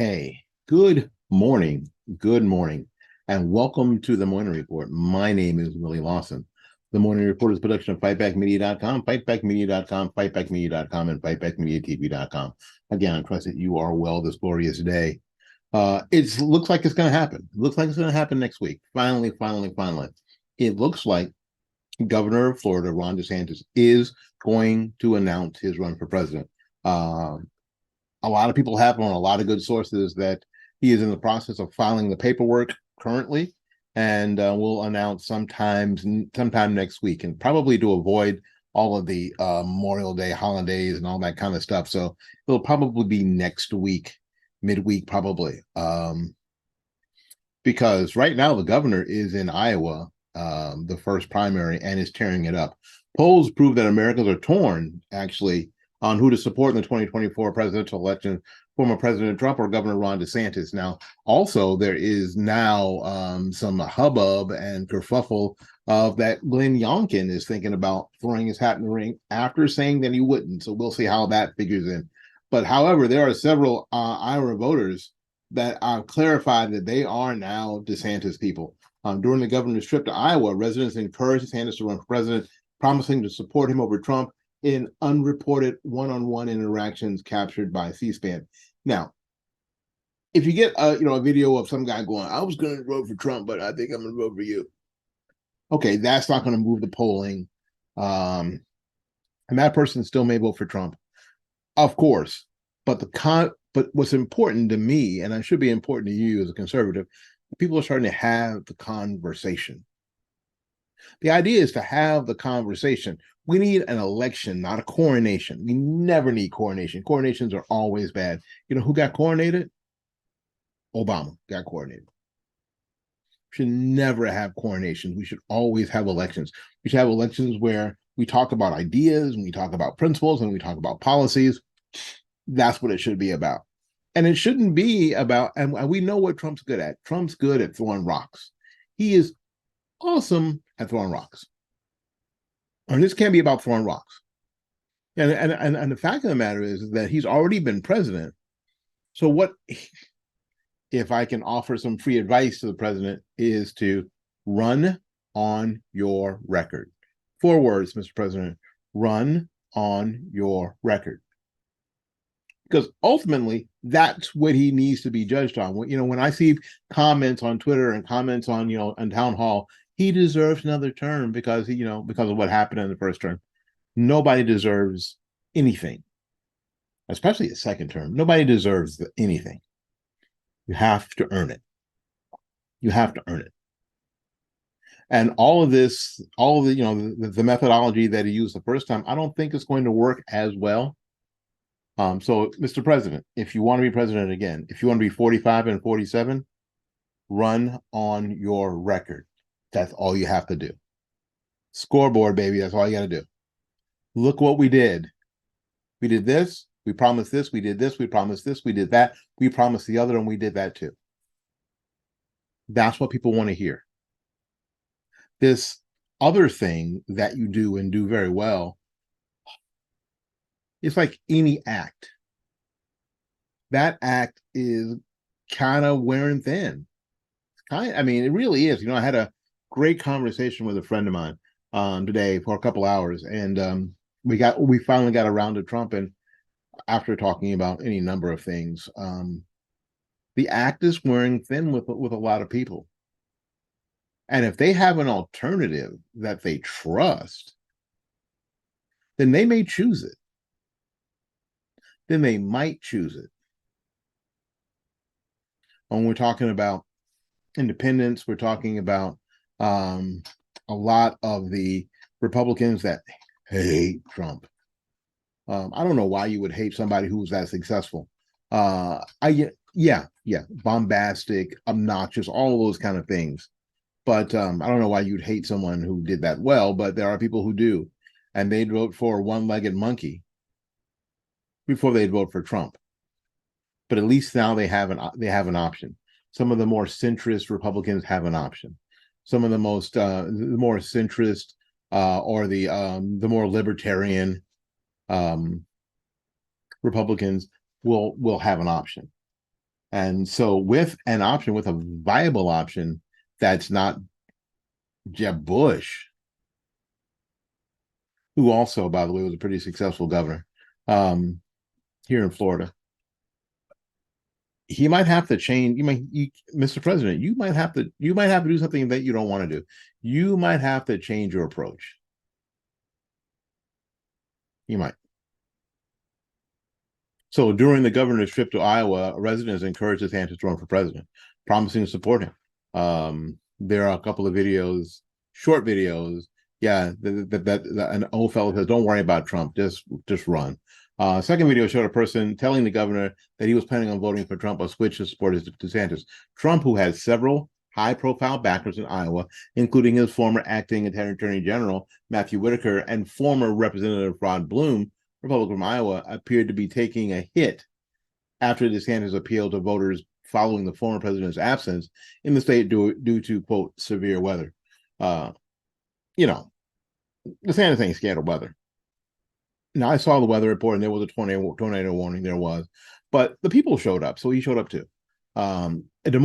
Okay. Good morning, and welcome to the Morning Report. My name is Willie Lawson. The Morning Report is a production of fightbackmedia.com, fightbackmedia.com, fightbackmedia.com, and fightbackmediatv.com. Again, I trust that you are well this glorious day. It looks like it's going to happen. It looks like it's going to happen next week. Finally. It looks like Governor of Florida, Ron DeSantis, is going to announce his run for president. A lot of people have on a lot of good sources that he is in the process of filing the paperwork currently, and will announce sometime next week, and probably to avoid all of the Memorial Day holidays and all that kind of stuff. So it'll probably be next week, midweek, probably, because right now the governor is in Iowa, the first primary, and is tearing it up. Polls prove that Americans are torn, actually, on who to support in the 2024 presidential election, former President Trump or Governor Ron DeSantis. Now, also, there is now some hubbub and kerfuffle of that Glenn Youngkin is thinking about throwing his hat in the ring after saying that he wouldn't. So we'll see how that figures in. But however, there are several Iowa voters that clarified that they are now DeSantis people. During the governor's trip to Iowa, residents encouraged DeSantis to run for president, promising to support him over Trump in unreported one-on-one interactions captured by C-SPAN. Now, if you get a video of some guy going, "I was going to vote for Trump, but I think I'm going to vote for you," okay, that's not going to move the polling, and that person still may vote for Trump, of course. But what's important to me, and it should be important to you as a conservative, people are starting to have the conversation. The idea is to have the conversation. We need an election, not a coronation. We never need coronation. Coronations are always bad. You know who got coronated? Obama got coronated. We should never have coronations. We should always have elections. We should have elections where we talk about ideas, and we talk about principles, and we talk about policies. That's what it should be about. And it shouldn't be about, and we know what Trump's good at. Trump's good at throwing rocks. He is awesome at throwing rocks. And this can't be about throwing rocks. And the fact of the matter is that he's already been president. So what, if I can offer some free advice to the president, is to run on your record. 4 words, Mr. President: run on your record. Because ultimately, that's what he needs to be judged on. When I see comments on Twitter and comments on, on Town Hall, he deserves another term because because of what happened in the first term. Nobody deserves anything, especially a second term. Nobody deserves anything. You have to earn it. You have to earn it. And all of this, all of the methodology that he used the first time, I don't think it's going to work as well. So, Mr. President, if you want to be president again, if you want to be 45 and 47, run on your record. That's all you have to do. Scoreboard, baby. That's all you got to do. Look what we did. We did this. We promised this. We did this. We promised this. We did that. We promised the other, and we did that too. That's what people want to hear. This other thing that you do and do very well, it's like any act. That act is kind of wearing thin. It really is. I had a great conversation with a friend of mine today for a couple hours, and we finally got around to Trump, and after talking about any number of things, the act is wearing thin with a lot of people. And if they have an alternative that they trust, then they may choose it. Then they might choose it. When we're talking about independence, we're talking about a lot of the Republicans that hate Trump. I don't know why you would hate somebody who's that successful. Bombastic, obnoxious, all those kind of things. But I don't know why you'd hate someone who did that well, but there are people who do. And they'd vote for a one-legged monkey before they'd vote for Trump. But at least now they have an option. Some of the more centrist Republicans have an option. Some of the more centrist or the more libertarian Republicans will have an option. And so with an option, with a viable option that's not Jeb Bush, who also, by the way, was a pretty successful governor here in Florida, he might have to change. Mr. President, you might have to do something that you don't want to do. You might have to change your approach. You might. So during the governor's trip to Iowa, residents encouraged DeSantis to run for president, promising to support him. There are a couple of videos, short videos. Yeah, that an old fellow says, "Don't worry about Trump, just run." Second video showed a person telling the governor that he was planning on voting for Trump, but switched to support his DeSantis. Trump, who has several high-profile backers in Iowa, including his former acting Attorney General Matthew Whitaker and former Representative Rod Bloom, Republican from Iowa, appeared to be taking a hit after DeSantis appealed to voters following the former president's absence in the state due to, quote, severe weather. You know, DeSantis ain't scared of weather. Now, I saw the weather report and there was a tornado warning. There was, but the people showed up, so he showed up too. The Des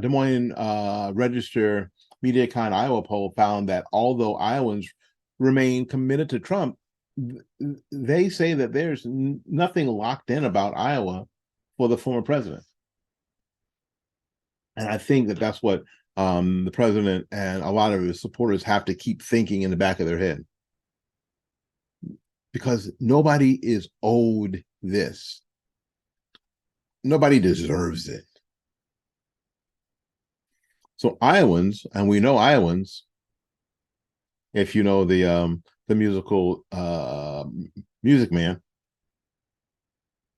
Moines Register MediaCon Iowa poll found that although Iowans remain committed to Trump, they say that there's nothing locked in about Iowa for the former president. And I think that that's what the president and a lot of his supporters have to keep thinking in the back of their head. Because nobody is owed this. Nobody deserves it. So Iowans, and we know Iowans, if you know the musical Music Man,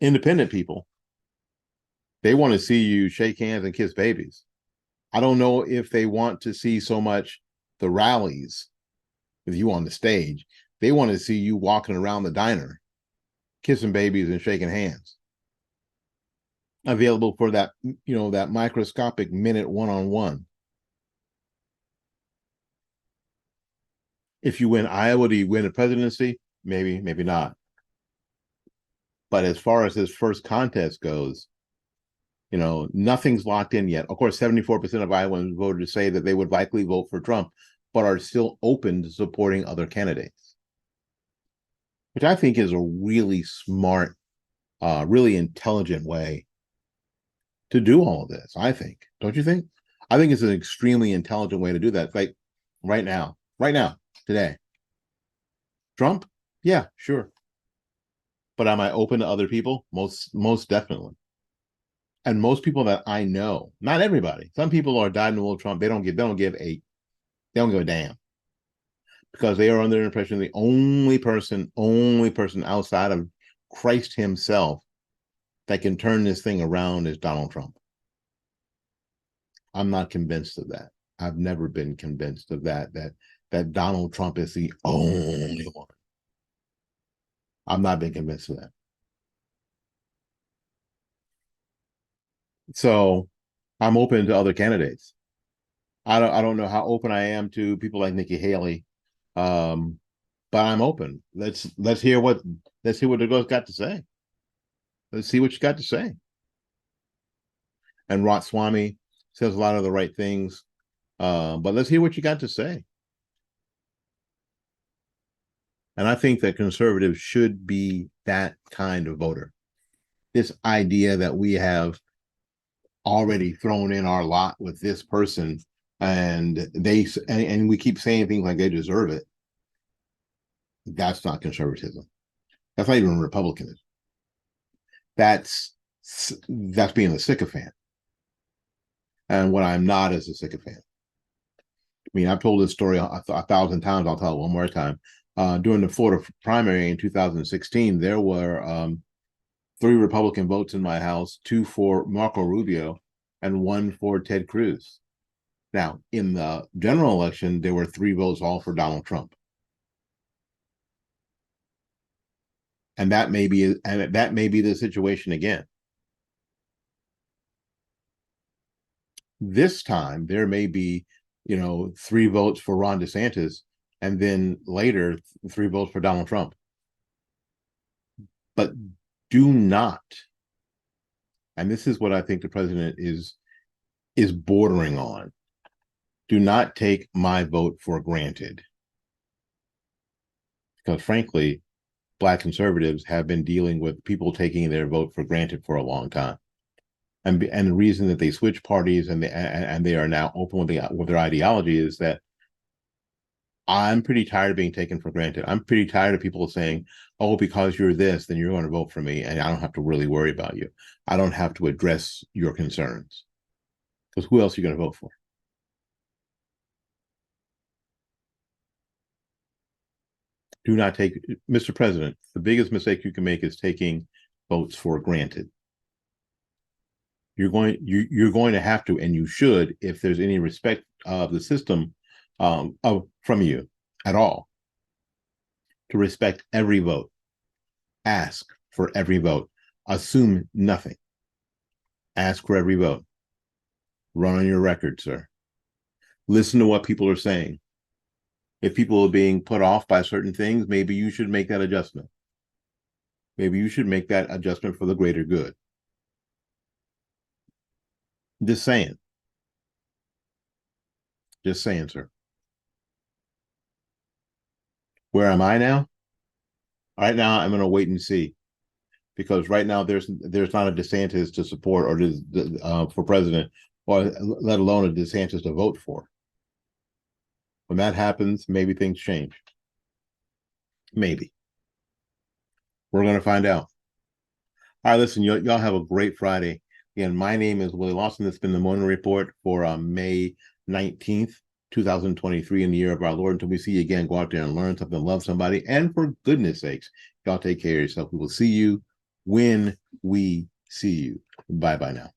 independent people, they want to see you shake hands and kiss babies. I don't know if they want to see so much the rallies with you on the stage. They want to see you walking around the diner, kissing babies and shaking hands. Available for that, that microscopic minute one-on-one. If you win Iowa, do you win the presidency? Maybe, maybe not. But as far as this first contest goes, nothing's locked in yet. Of course, 74% of Iowans voted to say that they would likely vote for Trump, but are still open to supporting other candidates, which I think is a really smart, really intelligent way to do all of this. I think, don't you think? I think it's an extremely intelligent way to do that. Like right now, today. Trump? Yeah, sure. But am I open to other people? Most definitely. And most people that I know, not everybody. Some people are dyed in the wool Trump. They don't give a damn. Because they are under the impression the only person outside of Christ himself that can turn this thing around is Donald Trump. I'm not convinced of that. I've never been convinced of that Donald Trump is the only one. I've not been convinced of that. So I'm open to other candidates. I don't know how open I am to people like Nikki Haley, but I'm open. Let's hear what the girl's got to say. Let's see what you got to say. And Ramaswamy says a lot of the right things, but let's hear what you got to say. And I think that conservatives should be that kind of voter. This idea that we have already thrown in our lot with this person and we keep saying things like they deserve it. That's not conservatism. That's not even Republicanism. That's being a sycophant. And what I'm not is a sycophant. I mean, I've told this story a thousand times. I'll tell it one more time. During the Florida primary in 2016, there were 3 Republican votes in my house, 2 for Marco Rubio and 1 for Ted Cruz. Now, in the general election, there were 3 votes all for Donald Trump. And that may be the situation again. This time there may be, 3 votes for Ron DeSantis, and then later 3 votes for Donald Trump. But do not And this is what I think the president is bordering on. Do not take my vote for granted. Because frankly, Black conservatives have been dealing with people taking their vote for granted for a long time. And the reason that they switch parties and they are now open with their ideology is that I'm pretty tired of being taken for granted. I'm pretty tired of people saying, "Oh, because you're this, then you're going to vote for me, and I don't have to really worry about you. I don't have to address your concerns." Because who else are you going to vote for? Do not take, Mr. President, the biggest mistake you can make is taking votes for granted. You're going to have to, and you should, if there's any respect of the system from you at all, to respect every vote. Ask for every vote. Assume nothing. Ask for every vote. Run on your record, sir. Listen to what people are saying. If people are being put off by certain things, maybe you should make that adjustment. Maybe you should make that adjustment for the greater good. Just saying. Just saying, sir. Where am I now? Right now, I'm going to wait and see, because right now there's not a DeSantis to support or for president, or let alone a DeSantis to vote for. When that happens, maybe things change. Maybe. We're going to find out. All right, listen, y'all have a great Friday. Again, my name is Willie Lawson. This has been the Morning Report for May 19th, 2023, in the year of our Lord. Until we see you again, go out there and learn something, love somebody, and for goodness sakes, y'all take care of yourself. We will see you when we see you. Bye-bye now.